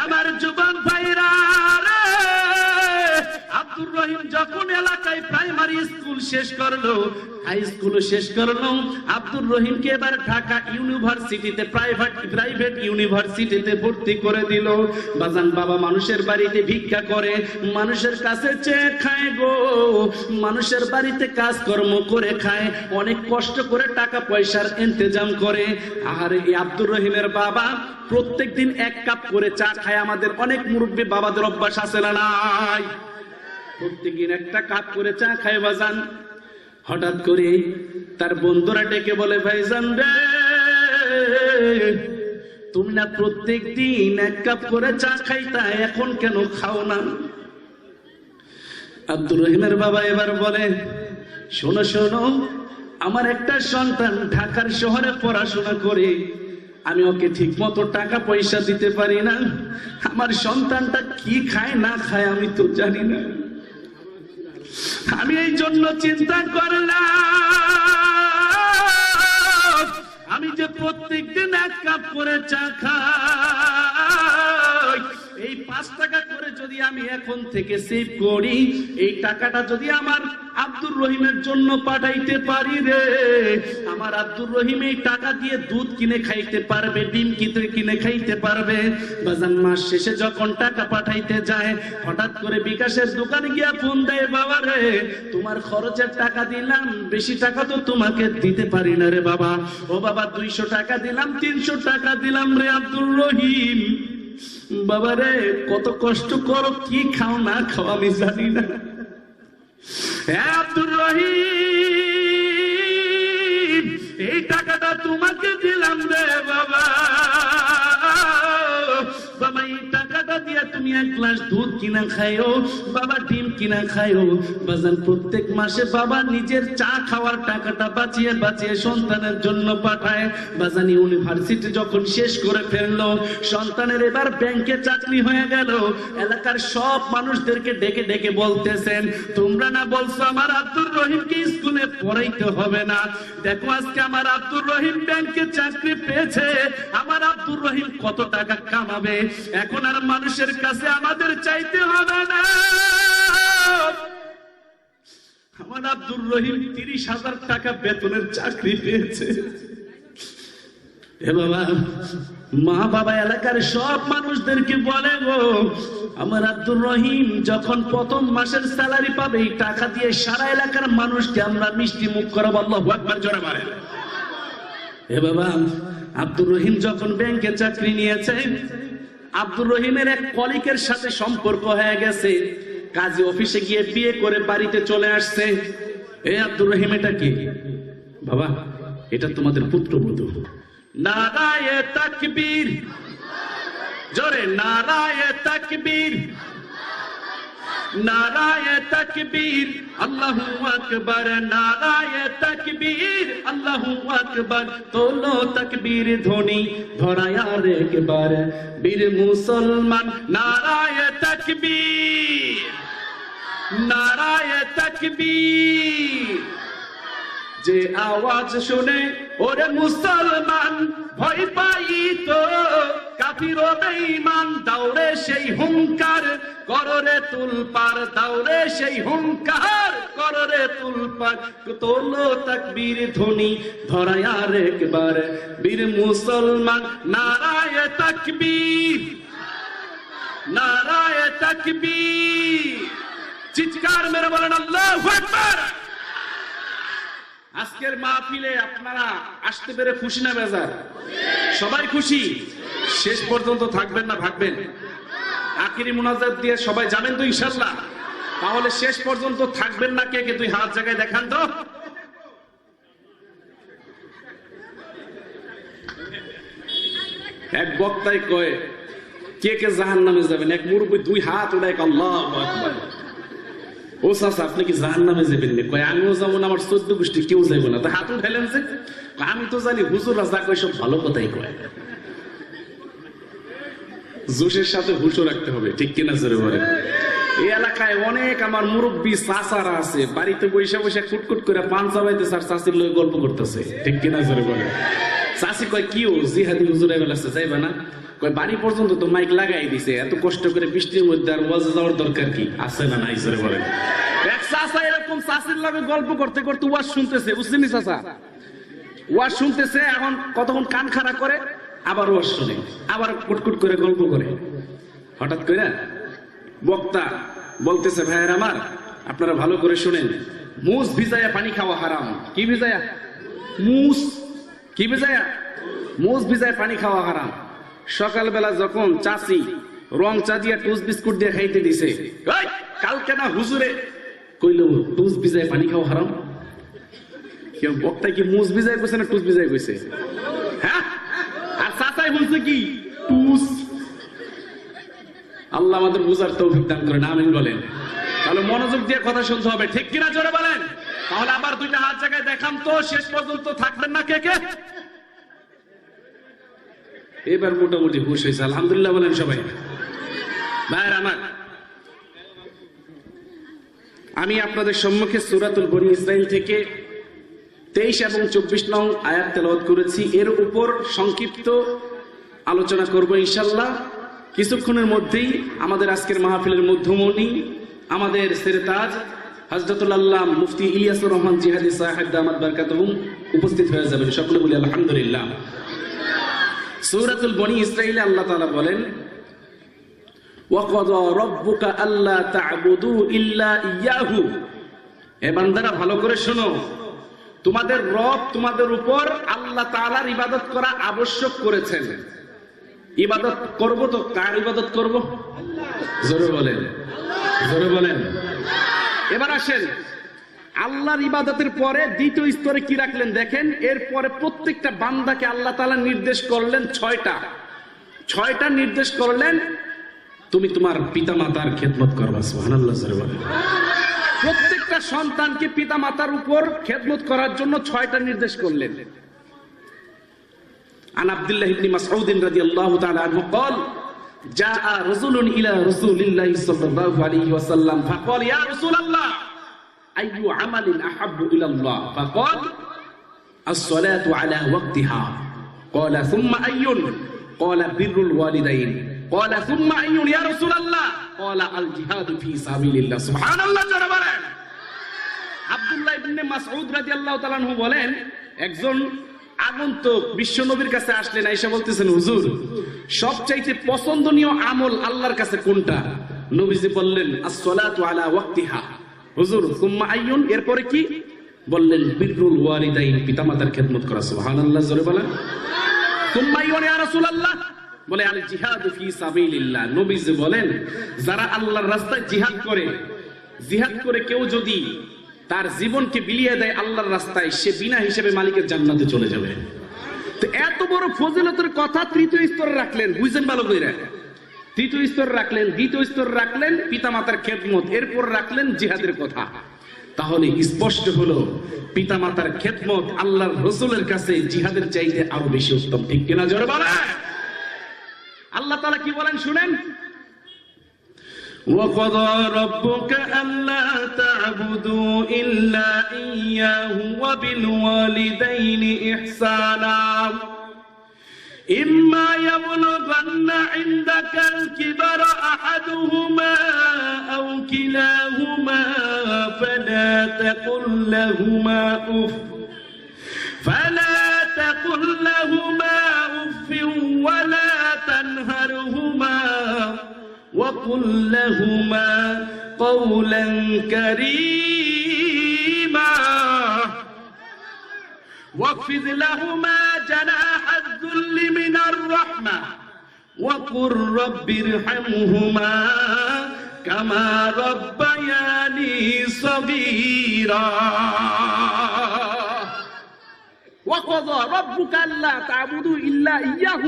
আমার যুবক ভাইরা, আব্দুর রহিম যখন এলাকায় প্রাইমারি স্কুল শেষ করলো, হাই স্কুল শেষ করলো, আব্দুর রহিমকে এবার ঢাকা ইউনিভার্সিটিতে প্রাইভেট ইউনিভার্সিটিতে ভর্তি করে দিল। বাজান বাবা মানুষের বাড়িতে ভিক্ষা করে, মানুষের কাছে চেয়ে খায় গো, মানুষের বাড়িতে কাজকর্ম করে খায়, অনেক কষ্ট করে টাকা পয়সার ইন্তজাম করে। আর এই আব্দুর রহিমের বাবা প্রত্যেকদিন 1 কাপ করে চা খায়। আমাদের অনেক মুরব্বী বাবাদের অভ্যাস আছে না নাই? প্রত্যেকদিন 1টা কাপ করে চা খায় বাজান। হঠাৎ করে তার বন্ধুরা ডেকে বলে, ভাইজান রে, তুমি না প্রত্যেকদিন 1 কাপ করে চা খাইতা, এখন কেন খাও না? আব্দুর রহিমের বাবা এবার বলে, শোনো শোনো, আমার একটা সন্তান ঢাকার শহরে পড়াশোনা করে, আমি ওকে ঠিক মতো টাকা পয়সা দিতে পারি না। আমার সন্তানটা কি খায় না খায় আমি তো জানি না। আমি এই জন্য চিন্তা করলাম, আমি যে প্রত্যেকদিন 1 কাপ করে চা খাই, এই 5 টাকা করে যদি আমি এখন থেকে সেভ করি, এই টাকাটা যদি আমার আব্দুর রহিমের জন্য পাঠাইতে পারি রে, আমার আব্দুর রহিম এই টাকা দিয়ে দুধ কিনে খাইতে পারবে, ডিম কিনে খাইতে পারবে। বাজান মাস শেষে যখন টাকা পাঠাইতে যায়, হঠাৎ করে বিকাশের দোকানে গিয়া ফোন দেয়, বাবা রে, তোমার খরচের টাকা দিলাম, বেশি টাকা তো তোমাকে দিতে পারি না রে বাবা। ও বাবা, 200 টাকা দিলাম, 300 টাকা দিলাম রে আব্দুর রহিম। বাবা রে, কত কষ্ট করো, কি খাও না খাও আমি জানি না। আব্দুর রহিম, এই টাকাটা তোমাকে দিলাম রে বাবা। বাবা, এই টাকাটা দিয়ে তুমি 1 গ্লাস দুধ কিনা খাইও, বাবা ডিম কিনা খাইও। বাজান প্রত্যেক মাসে বাবা নিজের চা খাওয়ার টাকাটা বাঁচিয়ে বাঁচিয়ে সন্তানের জন্য পাঠায়। বাজান ইউনিভার্সিটি যখন শেষ করে ফেললো, সন্তানের এবার ব্যাংকে চাকরি হয়ে গেল। এলাকার সব মানুষদেরকে ডেকে ডেকে বলতেছেন, তোমরা না বলছো আমার আব্দুর রহিমকে স্কুলে পড়াইতে হবে না, দেখো আজকে আমার আব্দুর রহিম ব্যাংকে চাকরি পেয়েছে, আমার আব্দুর রহিম কত টাকা কামাবে। এখন আর মানুষের কাছে আমাদের চাইতে হবে না, আমার আব্দুর রহিম 30,000 টাকা বেতনের চাকরি পেয়েছে। এ বাবা, মা বাবা এলাকার সব মানুষদেরকে বলে গো, আমার আব্দুর রহিম যখন প্রথম মাসের স্যালারি পাবে, এই টাকা দিয়ে সারা এলাকার মানুষকে আমরা মিষ্টি মুখ করাবো। আল্লাহু আকবার, জোরে বলেন। এ বাবা, আব্দুর রহিম যখন ব্যাংকে চাকরি নিয়েছে, আব্দুর রহিমের এক কলিগের সাথে সম্পর্ক হয়ে গেছে, কাজী অফিসে গিয়ে বিয়ে করে বাড়িতে চলে আসছে। এ আব্দুর রহিম, এটা কি? বাবা, এটা তোমাদের পুত্রবধূ। নারায়ে তাকবীর, জোরে নারায়ে তাকবীর, নারায়ে তাকবীর, আল্লাহু আকবার, নারায়ে তাকবীর, আল্লাহু আকবার। তোলো তাকবীর ধ্বনি ধরায় আর একবার, বীর মুসলমান নারায়ে তাকবীর, নারায়ে তাকবীর। যে আওয়াজ শুনে ওরে মুসলমান ভয় পাইত, কাফির ও বেঈমান দৌড়ে সেই হুঙ্কার, কররে তুলপার, দৌড়ে সেই হুঙ্কার, কররে তুলপার। তোলো তাকবীর ধ্বনি ধরায় আর একবার, বীর মুসলমান নারায়ে তাকবীর, নারায়ে তাকবীর। চিৎকার মেরে বলেন আল্লাহু আকবার। আজকের মাহফিলে আপনারা আসতে পেরে খুশি না বেজার? সবাই খুশি? শেষ পর্যন্ত থাকবেন না ভাগবেন? আখিরি মুনাজাত দিয়ে সবাই যাবেন তো ইনশাআল্লাহ? তাহলে শেষ পর্যন্ত থাকবেন না কে কে? তুই হাত জায়গায় দেখান তো। এক বক্তায় কয়, কে কে জাহান্নামে যাবেন? এক মুরব্বী 2 হাত উঠায় আল্লাহু আকবার। ও চাচা, আপনি কি জাহান্নামে যাবেন? কয়, আমিও যাবো না, আমার 14 গোষ্ঠী কেউ যাবো না। তা হাত উঠাইলেন যে? আমি তো জানি হুজুররা যা কয় সব ভালো কথাই কয়। জোশের সাথে হুশও রাখতে হবে, ঠিক কিনা জোরে বলেন? এই এলাকায় অনেক আমার মুরব্বী চাচারা আছে, বাড়িতে বসে বসে কুটকুট করে পান চাবাইতেছে আর চাচির লগে গল্প করতেছে, ঠিক কিনা জোরে বলেন? চাষি কয় কি ও জিহাদি হুজুর এবেলা যাইবা না? কয় বাড়ি পর্যন্ত তো মাইক লাগাই দিছে, এত কষ্ট করে বৃষ্টির মধ্যে আর ওয়াজে যাওয়ার দরকার কি আছে না নাই জোরে বলেন। এক চাচা এরকম চাষির লগে গল্প করতে করতে ওয়াজ শুনতেছে, বুঝছেন চাচা? ওয়াজ শুনতেছে, এখন কতক্ষণ কান খাড়া করে আবার ওয়াজ শুনে, আবার কুটকুট করে গল্প করে। হঠাৎ করে বক্তা বলতেছে, ভাইয়ের আমার আপনারা ভালো করে শুনেন, মুস ভিজায়া পানি খাওয়া হারাম। কি ভিজায়া? মুস। কি ভিজায়া? মুস ভিজায় পানি খাওয়া হারাম। সকালবেলা যখন চাচি রং চা দিয়া টুস বিস্কুট দিয়ে খাইতে দিছে, কালকে না হুজুরে কইল টুস ভিজায় পানি খাওয়া হারাম। কেউ বক্তা কি মুস ভিজায় কইছে না টুস ভিজায় কইছে? হ্যাঁ, আর চাচাই বলছে কি টুস। আল্লাহ আমাদের বুঝার তৌফিক দান করেন, আমিন বলেন। তাহলে মনোযোগ দিয়ে কথা শুনতে হবে, ঠিক কিনা জোরে বলেন। তাহলে আবার দুইটা হাত জায়গায় দেখাম তো, শেষ পর্যন্ত থাকবেন না কে কে? এবার মোটামুটি হুশ হয়েছে, আলহামদুলিল্লাহ বলেন সবাই। ভাইয়ের আমার, আমি আপনাদের সম্মুখে সূরাতুল বনী ইসরাইল থেকে 23 এবং 24 নং আয়াত তেলাওয়াত করেছি। এর উপর সংক্ষিপ্ত আলোচনা করব ইনশাআল্লাহ। কিছুক্ষণের মধ্যেই আমাদের আজকের মাহফিলের মধ্যমণি, আমাদের সেরতাজ হযরতুল আল্লাহ মুফতি ইলিয়াসুর রহমান জিহাদি সাহেব দামাত বারাকাতুহুম উপস্থিত হয়ে যাবেন। সকলে বলি আলহামদুলিল্লাহ। সূরাতুল বনী ইসরাইলে আল্লাহ তাআলা বলেন, ওয়াকাদা রাব্বুকা আল্লা তা'বুদু ইল্লা ইয়াহু। হে বান্দারা ভালো করে শোনো, তোমাদের রব তোমাদের উপর আল্লাহ তাআলার ইবাদত করা আবশ্যক করেছেন। ইবাদত করব তো কার ইবাদত করব? জোরে বলেন, জোরে বলেন। এবার আসেন, আল্লাহর ইবাদতের পরে দ্বিতীয় স্তরে কি রাখলেন দেখেন। এরপরে প্রত্যেকটা বান্দাকে আল্লাহ তাআলা নির্দেশ করলেন 6টা নির্দেশ করলেন, তুমি তোমার পিতামাতার খেদমত করবা। সুবহানাল্লাহ, জোরে বলেন। প্রত্যেকটা সন্তানকে পিতামাতার উপর খেদমত করার জন্য 6টা নির্দেশ করলেন। عن عبد الله بن مسعود رضي الله تعالى عنه قال جاء رجل إلى رسول الله صلى الله عليه وسلم فقال يا رسول الله أي عمل أحب إلى الله؟ فقال الصلاة على وقتها. قال ثم أي؟ قال بر الوالدين. قال ثم أي يا رسول الله؟ قال الجهاد في سبيل الله. سبحان الله. আব্দুল্লাহ ইবনে মাসউদ রাদিয়াল্লাহু তাআলা আনহু বলেন, একজন আগন্তুক বিশ্ব নবীর কাছে আসলেন, আয়েশা বলতেছেন, হুজুর সবচাইতে পছন্দনীয় আমল আল্লাহর কাছে কোনটা? নবীজি বললেন, as-salatu ala waqtiha. হুজুর সুম্মা আইয়ুন, এরপরে কি? বললেন বিররুল ওয়ালিদাইন, পিতামাতার খেদমত করা। সুবহানাল্লাহ, জোরে বলেন। সুম্মা আইয়ুন ইয়া রাসূলুল্লাহ? বলে আল জিহাদু ফি সাবিলিল্লাহ। নবীজি বলেন, যারা আল্লাহর রাস্তায় জিহাদ করে কেউ যদি তার জীবনকে বিলিয়ে দেয় আল্লাহর রাস্তায়, সে বিনা হিসেবে মালিকের জান্নাতে চলে যাবে। তো এত বড় ফজিলতের কথা তৃতীয় স্তরে রাখলেন, বুঝছেন ভালো করে। তৃতীয় স্তর রাখলেন, দ্বিতীয় স্তর রাখলেন পিতামাতার খেদমত, এরপর রাখলেন জিহাদের কথা। তাহলে স্পষ্ট হলো পিতামাতার খেদমত আল্লাহর রাসূলের কাছে জিহাদের চাইতে আরো বেশি উত্তম, ঠিক কিনা জোরে বলেন। আল্লাহ তাআলা কি বলেন শুনেন, وَقَضَى رَبُّكَ أَلَّا تَعْبُدُوا إِلَّا إِيَّاهُ وَبِالْوَالِدَيْنِ إِحْسَانًا إِمَّا يَبْلُغَنَّ عِندَكَ الْكِبَرَ أَحَدُهُمَا أَوْ كِلَاهُمَا فَلَا تَقُل لَّهُمَا أُفٍّ وَلَا تَنْهَرْهُمَا وَقُل لَّهُمَا قَوْلًا كَرِيمًا واخفض لهما جناح الذل من الرحمة وقل رب ارحمهما كما ربياني صغيرا وقضى ربك ألا تعبدوا إلا إياه.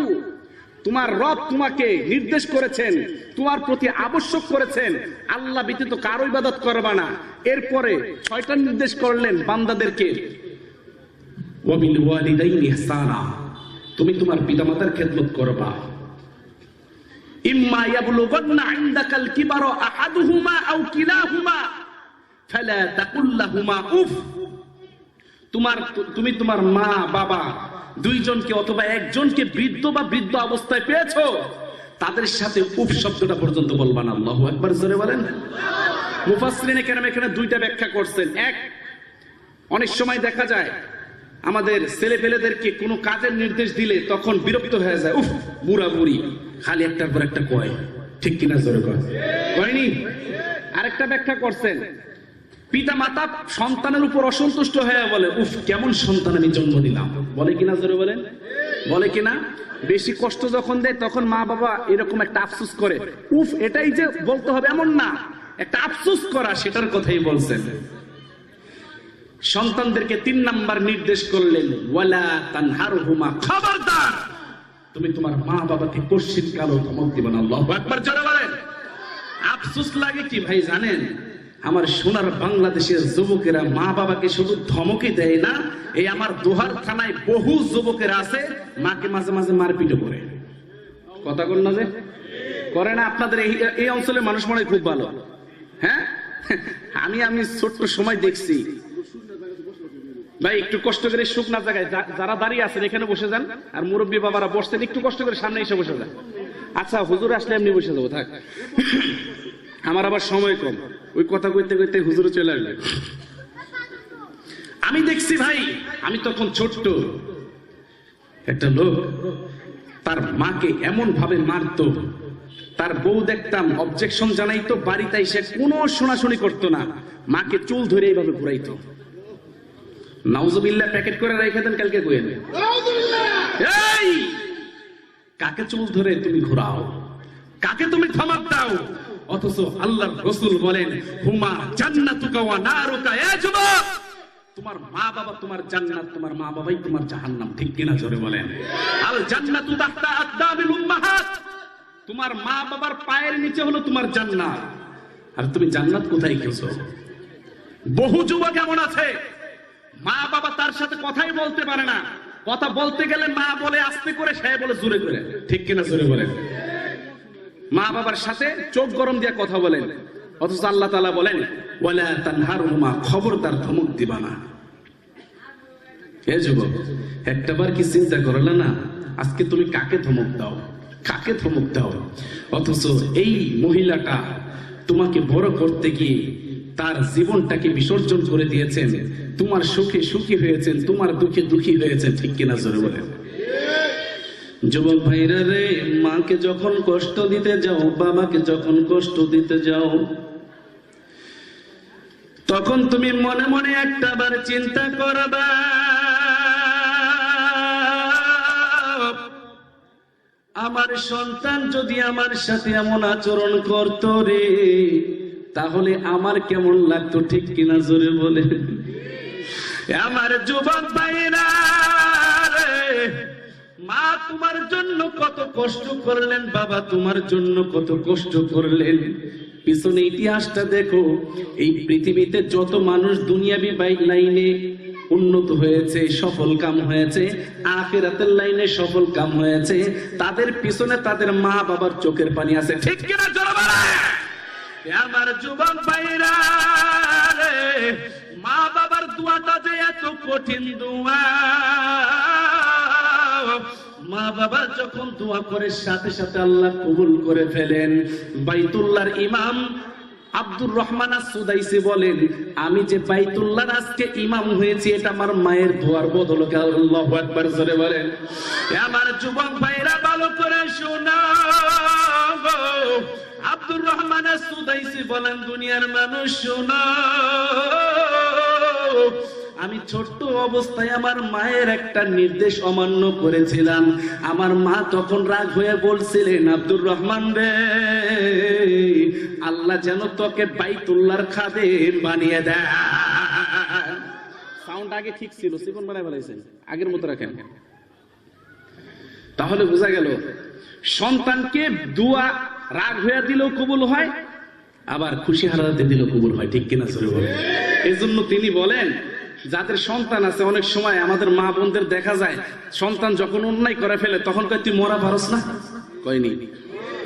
তোমার রব তোমাকে নির্দেশ করেছেন, তোমার প্রতি আবশ্যক করেছেন আল্লাহ ব্যতীত কারো ইবাদত করবা না। এরপরে 6টা নির্দেশ করলেন বান্দাদেরকে, ওয়াবিল ওয়ালিদাইনি ইহসানা, তুমি তোমার পিতামাতার খেদমত করবা। ইম্মা ইয়াবলুগান্না ইনদাকাল কিবারা আহাদুহুমা আও কিলাহুমা ফালা তাকুল লাহুমা উফ। তুমি তোমার মা বাবা দুইজনকে অথবা একজনকে বৃদ্ধ বা বৃদ্ধ অবস্থায় পেয়েছো, তাদের সাথে উফ শব্দটা পর্যন্ত বলবা না। আল্লাহু আকবার জোরে বলেন। মুফাসসিরিনে কেরাম এখানে দুইটা ব্যাখ্যা করছেন। এক, অনেক সময় দেখা যায় আমাদের ছেলেপেলেদেরকে কোনো কাজের নির্দেশ দিলে তখন বিরক্ত হয়ে যায়, উফ বুড়া বুড়ি খালি একটার পর একটা কয়, ঠিক কিনা জোরে কয়নি। আরেকটা ব্যাখ্যা করছেন, পিতা মাতা সন্তানের উপর অসন্তুষ্ট হয়ে বলে, উফ কেমন সন্তান আমি জন্ম দিলাম, বলে কিনা জোরে বলেন, বলে কিনা। বেশি কষ্ট যখন দেয় তখন মা বাবা এরকম একটা আফসোস করে, উফ এটাই যে বলতে হবে এমন না, একটা আফসোস করা, সেটার কথাই বলছেন। সন্তানদেরকে 3 নাম্বার নির্দেশ করলেন, ওয়ালা তানহারহুমা, খবরদার তুমি তোমার মা বাবাকে কোশ্চিন কালো ধমক দিবে না। আল্লাহু আকবার জোরে বলেন। আফসোস লাগে কি ভাই জানেন, আমার সোনার বাংলাদেশের যুবকেরা মা বাবাকে শুধু ধমকই দেয় না, এই আমার দোহার থানায় বহু যুবকেরা আছে মাকে মাঝে মাঝে মারপিটও করে। কথা বল না যে করে না? আপনাদের এই অঞ্চলে মানুষ মনে হয় খুব ভালো। হ্যাঁ, আমি ছোট্ট সময় দেখছি ভাই, একটু কষ্ট করে শুকনা জায়গায় যারা দাঁড়িয়ে আছেন এখানে বসে যান, আর মুরব্বী বাবারা বসছেন একটু কষ্ট করে সামনে এসে বসে যান। আচ্ছা হুজুর আসলে এমনি বসে যাবো, থাক, আমার আবার সময় কম। ওই কথা কইতে কইতে হুজুরে চলে আসবে। আমি দেখছি ভাই, আমি তখন ছোট্ট, একটা লোক তার মাকে এমন ভাবে মারতো, তার বউ দেখতাম অবজেকশন জানাইতো, বাড়িতে এসে কোনো শোনাশুনি করতো না, মাকে চুল ধরে এইভাবে ঘুরাইতো। নাউজুবিল্লাহ প্যাকেট করে রেখে দেন, কালকে কইেন এই কাকে চুল ধরে তুমি ঘুরাও, কাকে তুমি ধমক দাও? অথচ আল্লাহর রাসূল বলেন, হুমা জান্নাতুকা ওয়া নারুকা। এ যুবক, তোমার মা বাবা তোমার জান্নাত, তোমার মা বাবাই তোমার জাহান্নাম, ঠিক কিনা জোরে বলেন। আল জান্নাতু তাহতা আকদামিল উম্মাহাত, তোমার মা বাবার পায়ের নিচে হলো তোমার জান্নাত। আর তুমি জান্নাত কোথায় খেয়েছো? বহু যুবক এমন আছে মা বাবা তার সাথে কথাই বলতে পারে না, কথা বলতে গেলে মা বলে আস্তে করে, সে বলে জোরে করে, ঠিক কিনা জোরে বলেন। মা বাবার সাথে চোখ গরম দিয়ে কথা বলেন, অথচ আল্লাহ তাআলা বলেন, ওয়ালা তানহারহুমা, খবরদার ধমক দিবা না। হে যুবক, একটাবার কি চিন্তা করলে না আজকে তুমি কাকে ধমক দাও, কাকে ধমক দাও? অথচ এই মহিলাটা তোমাকে বড় করতে গিয়ে তার জীবনটাকে বিসর্জন করে দিয়েছেন, তোমার সুখে সুখী হয়েছেন, তোমার দুঃখে দুঃখী হয়েছেন, ঠিক কিনা জোরে বলেন। যুবক ভাইরা রে, মাকে যখন কষ্ট দিতে যাও, বাবাকে যখন কষ্ট দিতে যাও, তখন তুমি মনে মনে একটাবার চিন্তা করবা, আমার সন্তান যদি আমার সাথে এমন আচরণ করত রে, তাহলে আমার কেমন লাগতো, ঠিক কিনা জোরে বলে। আমার যুবক ভাইরা রে, মা তোমার জন্য কত কষ্ট করলেন, বাবা তোমার জন্য কত কষ্ট করলেন। পিছনে ইতিহাসটা দেখো, এই পৃথিবীতে যত মানুষ দুনিয়াবি বাইক লাইনে উন্নত হয়েছে, সফল কাম হয়েছে, আখিরাতের লাইনে সফল কাম হয়েছে, তাদের পিছনে তাদের মা বাবার চোখের পানি আছে, ঠিক কিনা জোরে বলে। আমার যুবক ভাইরা রে, মা বাবার দোয়াটা যে এত কঠিন দোয়া, মা বাবা যখন দোয়া করে সাথে সাথে আল্লাহ কবুল করে ফেলেন। বাইতুল্লাহর ইমাম আব্দুর রহমান আস-সুদাইসি বলেন, আমি যে বাইতুল্লাহর আজকে ইমাম হয়েছি এটা আমার মায়ের দোয়ার বদৌলতে। আল্লাহু আকবার জোরে বলেন। আমার যুবক ভাইরা ভালো করে শোনো, আব্দুর রহমান আস-সুদাইসি বলেন, দুনিয়ার মানুষ শোনো, আমি ছোট্ট অবস্থায় আমার মায়ের একটা নির্দেশ অমান্য করেছিলাম। আমার মা তখন রাগ হয়ে বলছিলেন, আব্দুর রহমান রে, আল্লাহ যেন তোকে বাইতুল্লাহর খাদেম বানিয়ে দেয়। সাউন্ড আগে ঠিক ছিল, সিফন বানায় বলেছেন, আগের মতো রাখেন। তাহলে বোঝা গেল সন্তানকে দোয়া রাগ হয়ে দিলেও কবুল হয়, আবার খুশি হারাতে দিলেও কবুল হয়, ঠিক কিনা জোরে বলেন। এই জন্য তিনি বলেন, যাদের সন্তান আছে, অনেক সময় আমাদের মা বোনদের দেখা যায় সন্তান যখন অন্যায় করে ফেলে তখন কয়, তুই মরা পারস না? কয়নি।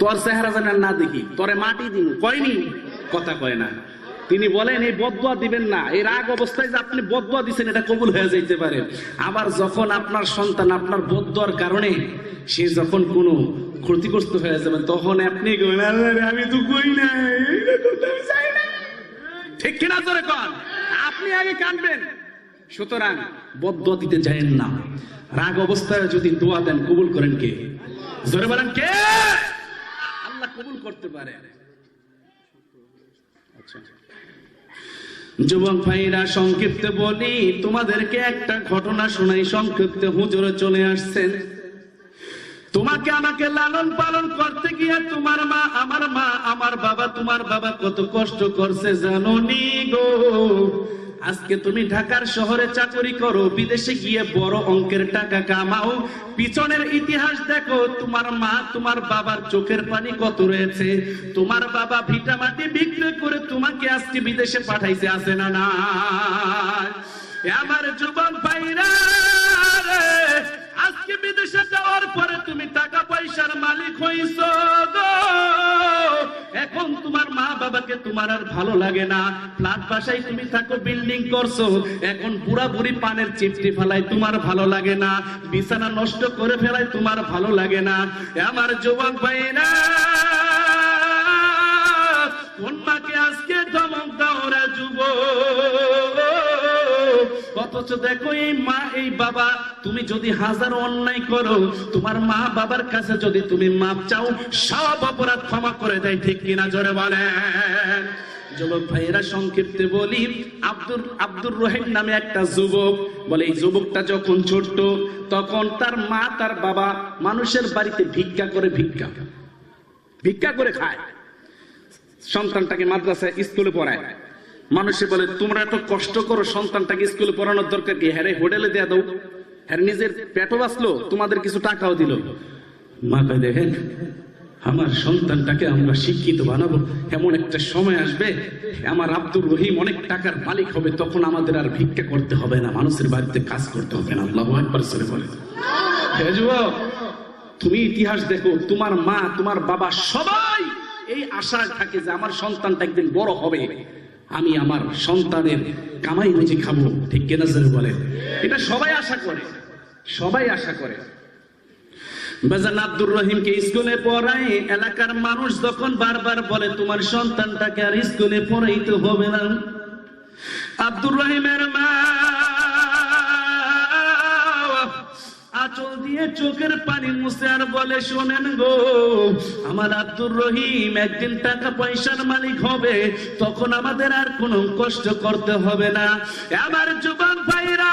তোর চেহারা যেন না দেখি, তোরে মাটি দিন, কয়নি? কথা কয় না। তিনি বলেন এই বদদুয়া দিবেন না, এই রাগ অবস্থায় যে আপনি বদদুয়া দিচ্ছেন এটা কবুল হয়ে যাইতে পারে। আবার যখন আপনার সন্তান আপনার বদদুয়ার কারণে সে যখন কোনো ক্ষতিগ্রস্ত হয়ে যাবে তখন আপনি আমি তো কই না, ঠিক কিনা জোরে কন, আপনি আগে কাঁদবেন। সুতরাং বদদুয়া দিতে যায়েন না। রাগ অবস্থায় যদি দোয়া দেন কবুল করেন কে? জোরে বলেন কে? আল্লাহ কবুল করতে পারে। যুবক ভাইরা সংক্ষিপ্তে বলি, তোমাদেরকে একটা ঘটনা শোনাই সংক্ষিপ্তে। হুজুর চলে আসছেন, তোমাকে আমাকে লালন পালন করতে গিয়ে তোমার মা আমার বাবা তোমার বাবা কত কষ্ট করছে জানো নি গো। আজকে তুমি ঢাকার শহরে চাকরি করো, বিদেশে গিয়ে বড় অঙ্কের টাকা কামাও, পিছনের ইতিহাস দেখো তোমার মা তোমার বাবার চোখের পানি কত রয়েছে। তোমার বাবা ভিটা মাটি বিক্রি করে তোমাকে আজকে বিদেশে পাঠাইছে, আছে না না? আমার যুবক ভাইরা, আজকে বিদেশে যাওয়ার পরে তুমি টাকা পয়সার মালিক হইছো গো। এখন তোমার মা বাবাকে তোমার আর ভালো লাগে না। ফ্ল্যাট বাসায় তুমি থাকো, বিল্ডিং করছো, এখন পুরা বুড়ি পানের চিপটি ফেলায় তোমার ভালো লাগে না, বিছানা নষ্ট করে ফেলায় তোমার ভালো লাগে না। আমার যুবক ভাইরা, কোন মাকে আজকে ধমক দাও রে যুবক? অথচ দেখো এই মা এই বাবা, তুমি যদি হাজারো অন্যায় করো, তোমার মা বাবার কাছে যদি তুমি মাপ চাও, সব অপরাধ ক্ষমা করে দেয়, ঠিক কিনা জোরে বলেন? যুবক ভাইয়েরা সংক্ষিপ্তে বলি, আব্দুর রহিম নামে একটা যুবক, বলে এই যুবকটা যখন ছোট্ট তখন তার মা তার বাবা মানুষের বাড়িতে ভিক্ষা করে খায়। সন্তানটাকে মাদ্রাসায় স্কুলে পড়ায়। মানুষে বলে তোমরা এত কষ্ট করো, সন্তানটাকে স্কুলে পড়ানোর দরকার কি? হ্যাঁ হোটেলে দেয়া দাও, হ্যাঁ নিজের পেটও বাঁচলো, তোমাদের কিছু টাকাও দিল। মা কয় দেখেন আমার সন্তানটাকে আমরা শিক্ষিত বানাবো, এমন একটা সময় আসবে আমার আব্দুর রহিম অনেক টাকার মালিক হবে, তখন আমাদের আর ভিক্ষা করতে হবে না, মানুষের বাড়িতে কাজ করতে হবে না। আল্লাহু আকবার বলে বলে তুমি ইতিহাস দেখো, তোমার মা তোমার বাবা সবাই এই আশা থাকে যে আমার সন্তানটা একদিন বড় হবে, আমি আমার সন্তানের কামাই রুজি খাবো, ঠিক কিনা স্যার বলে? এটা সবাই আশা করে। বাজান আব্দুর রহিমকে স্কুলে পড়ায়, এলাকার মানুষ যখন বারবার বলে তোমার সন্তানটাকে আর স্কুলে পড়াইতে হবে না, আব্দুর রহিমের মা আঁচল দিয়ে চোখের পানি মুছে আর বলে শোনেন গো, আমার আব্দুর রহিম একদিন টাকা পয়সার মালিক হবে, তখন আমাদের আর কোনো কষ্ট করতে হবে না। আমার যুবক ভাইরা,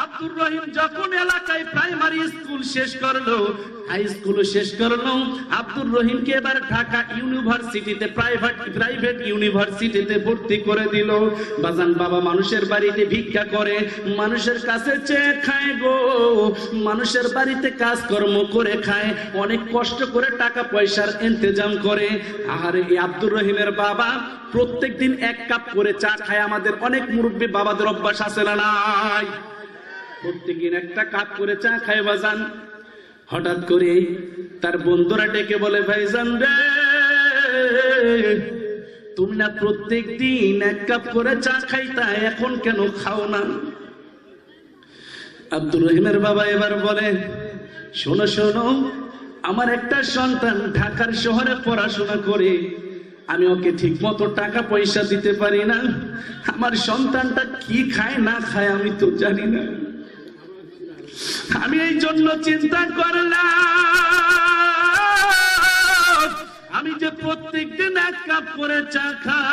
আব্দুর রহিম যখন এলাকায় প্রাইমারি স্কুল শেষ করলো, হাই স্কুল শেষ করলো, আব্দুর রহিমকে এবার ঢাকা ইউনিভার্সিটিতে প্রাইভেট ইউনিভার্সিটিতে ভর্তি করে দিল। বাজান বাবা মানুষের বাড়িতে ভিক্ষা করে, মানুষের কাছে চেয়ে খায় গো, মানুষের বাড়িতে কাজকর্ম করে খায়, অনেক কষ্ট করে টাকা পয়সার ইন্তজাম করে। আর এই আব্দুর রহিমের বাবা প্রত্যেকদিন 1 কাপ করে চা খায়। আমাদের অনেক মুরব্বী বাবাদের অভ্যাস আছে না নাই? প্রত্যেকদিন 1টা কাপ করে চা খায় বাজান। হঠাৎ করে তার বন্ধুরা ডেকে বলে ভাইজান রে, তুমি না প্রত্যেকদিন 1 কাপ করে চা খাইতা, এখন কেন খাও না? আব্দুর রহিমের বাবা এবার বলে শোনো শোনো, আমার একটা সন্তান ঢাকার শহরে পড়াশোনা করে, আমি ওকে ঠিক মতো টাকা পয়সা দিতে পারি না, আমার সন্তানটা কি খায় না খায় আমি তো জানি না। আমি এই জন্য চিন্তা করলাম, আমি যে প্রত্যেকদিন 1 কাপ করে চা খাই,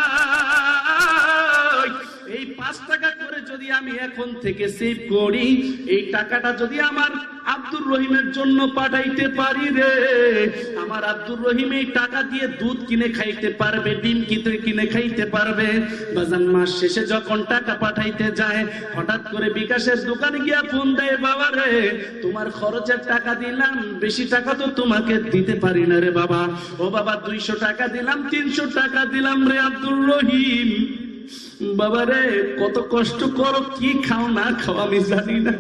এই 5 টাকা করে যদি আমি এখন থেকে সেভ করি, এই টাকাটা যদি আমার আব্দুর রহিমের জন্য পাঠাইতে পারি রে, আমার আব্দুর রহিম এই টাকা দিয়ে দুধ কিনে খাইতে পারবে, ডিম কিনে খাইতে পারবে। বাজান মাস শেষে যখন টাকা পাঠাইতে যায়, হঠাৎ করে বিকাশের দোকানে গিয়া ফোন দেয়, বাবা রে তোমার খরচের টাকা দিলাম, বেশি টাকা তো তোমাকে দিতে পারি না রে বাবা। ও বাবা 200 টাকা দিলাম, 300 টাকা দিলাম রে আব্দুর রহিম। বাবা রে কত কষ্ট করো, কি খাও না খাও আমি জানি না।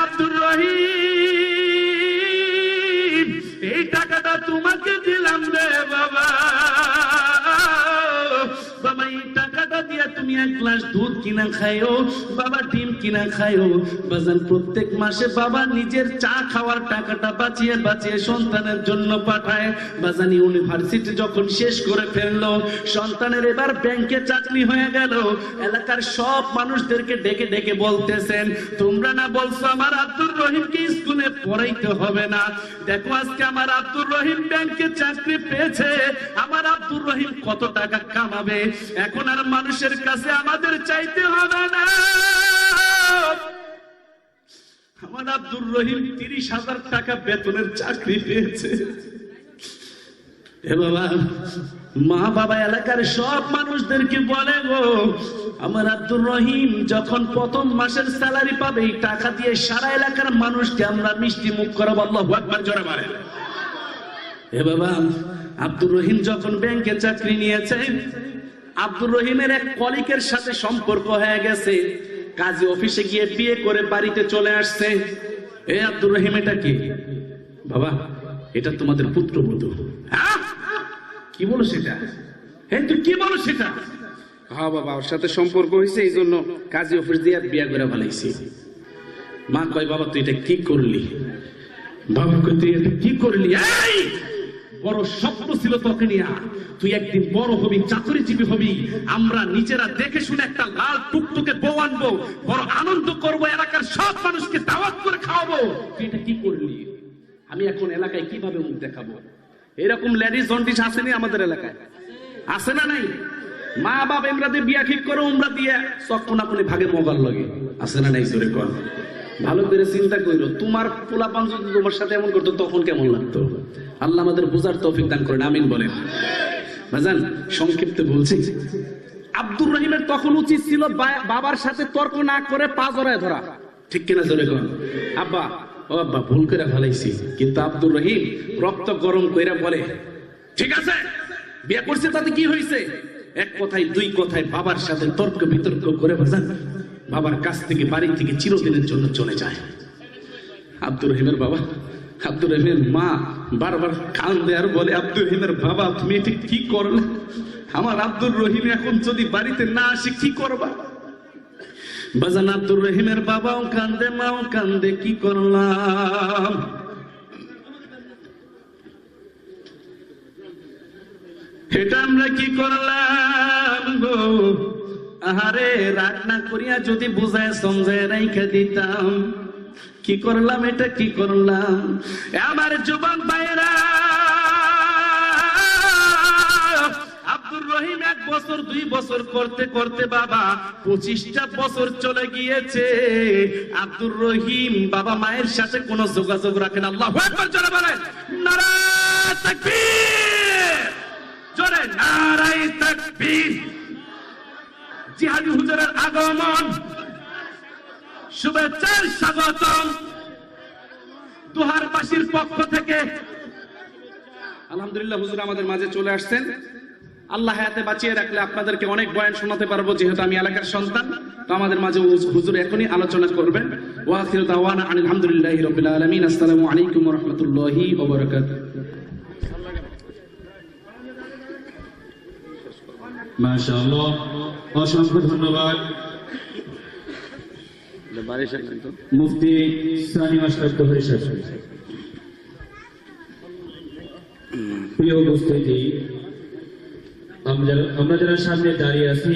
আব্দুর রহিম এই টাকাটা তোমাকে দিলাম রে বাবা, গ্লাস দুধ কিনা খায়ও, বাবা ডিম কিনা খায়ও। বাজান প্রত্যেক মাসে বাবা নিজের চা খাওয়ার টাকাটা বাঁচিয়ে বাঁচিয়ে সন্তানের জন্য পাঠায়। বাজান ইউনিভার্সিটি যখন শেষ করে ফেললো, সন্তানের এবার ব্যাংকে চাকরি হয়ে গেল। এলাকার সব মানুষদেরকে ডেকে ডেকে বলতেছেন, তোমরা না বলছো আমার আব্দুর রহিমকে স্কুলে পড়াইতে হবে না, দেখো আজকে আমার আব্দুর রহিম ব্যাংকে চাকরি পেয়েছে, আমার আব্দুর রহিম কত টাকা কামাবে, এখন আর মানুষের কাছে আমাদের চাইতে হবে না। আমার আব্দুর রহিম 30,000 টাকা বেতনের চাকরি পেয়েছে। এ বাবা, মা বাবা এলাকার সব মানুষদেরকে বলে, গো আমার আব্দুর রহিম যখন প্রথম মাসের স্যালারি পাবে, এই টাকা দিয়ে সারা এলাকার মানুষকে আমরা মিষ্টি মুখ করাবো। আল্লাহু আকবার, জোরে বলেন। এ বাবা, আব্দুর রহিম যখন ব্যাংকে চাকরি নিয়েছে, আব্দুর রহিমের এক কলিগের সাথে সম্পর্ক হয়ে গেছে, কাজী অফিসে গিয়ে বিয়ে করে বাড়িতে চলে আসছে। এ আব্দুর রহিম, এটা কি? বাবা, এটা তোমাদের পুত্রবধূ। হ্যাঁ, কি বলো সেটা? হ্যাঁ, তুই কি বলো সেটা? হ্যাঁ বাবা, ওর সাথে সম্পর্ক হয়েছে, এই জন্য কাজী অফিস দিয়ে বিয়ে করে ফেলাইছি। মা কয়, বাবা তুই এটা কি করলি? বাবা কয়, তুই এটা কি করলি? এই বড় স্বপ্ন ছিল তোকে নিয়ে, তুই একদিন বড় হবি, চাকরিজীবী হবি, আমরা নিজেরা দেখে শুনে একটা লাল টুকটুকে বউ আনবো, বড় আনন্দ করবো, এলাকার সব মানুষকে দাওয়াত করে খাওয়াবো। তুই এটা কি করলি? আমি এখন এলাকায় কিভাবে মুখ দেখাবো? এরকম লেডিস জন্ডিস আসেনি আমাদের এলাকায়? আছে না নাই? মা বাপ এমরাতে বিয়া ঠিক করো, উমরা দিয়ে চক্ষুনাকুনি ভাগে মোবাইল লাগে, আছে না নাই? জোরে কর। ভালো করে চিন্তা করো, তোমার পোলাপান যদি তোমার সাথে এমন করতো তখন কেমন লাগতো? আল্লাহ আমাদের বুঝার তৌফিক দান করেন, আমিন বলেন। ভাইজান, সংক্ষিপ্ত বলছি, আব্দুর রহিমের তখন উচিত ছিল বাবার সাথে তর্ক না করে পা জড়ায় ধরা, ঠিক কিনা? জোরে কর। আব্বা, ও আব্বা, ভুল করে ফেলাইছি। কিন্তু আব্দুর রহিম রক্ত গরম কইরা বলে, ঠিক আছে বিয়ে করছে, তাতে কি হয়েছে? এক কথায় দুই কথায় বাবার সাথে তর্ক বিতর্ক করে ভাইজান বাবার কাছ থেকে বাড়ি থেকে চিরদিনের জন্য চলে যায়। আব্দুর রহিমের বাবা, আব্দুর রহিমের মা বারবার কান্দে আর বলে, আব্দুর রহিমের বাবা তুমি এটা কি করলে? আমার আব্দুর রহিম এখন যদি বাড়িতে না আসে কি করবা? বাজান আব্দুর রহিমের বাবাও কান্দে, মাও কান্দে, কি করলাম? এটা আমরা কি করলাম গো? আহারে, রাগ না করিয়া যদি বুঝায় সমঝায় রাইখা দিতাম। কি করলাম, এটা কি করলাম? আমার যুবক ভাইরা, আব্দুর রহিম 1 বছর 2 বছর করতে করতে বাবা 25টা বছর চলে গিয়েছে। আব্দুর রহিম বাবা মায়ের সাথে কোনো যোগাযোগ রাখেন। আল্লাহু আকবার, জোরে বলেন নারায়ে তাকবীর, জোরে নারায়ে তাকবীর। জিহাদি হুজুরের আগমন, শুভেচ্ছার স্বাগতম দুহারবাসীর পক্ষ থেকে। আলহামদুলিল্লাহ, হুজুর আমাদের মাঝে চলে আসছেন। আল্লাহ হায়াতে বাঁচিয়ে রাখলে আপনাদেরকে অনেক বয়ান শোনাতে পারবো, যেহেতু আমি এলাকার সন্তান। তো আমাদের মাঝে হুজুর এখনই আলোচনা করবেন। ওয়া আখিরু দাওয়ানা আনিল হামদুলিল্লাহি রাব্বিল আলামিন। আসসালামু আলাইকুম ওয়া রাহমাতুল্লাহি ওয়া বারাকাতুহু। মাশাআল্লাহ, অসংখ্য ধন্যবাদ মুফতি সানি মাস্টার দোহরি সাহেব। প্রিয় উপস্থিতি, আমরা যারা সামনে দাঁড়িয়ে আছি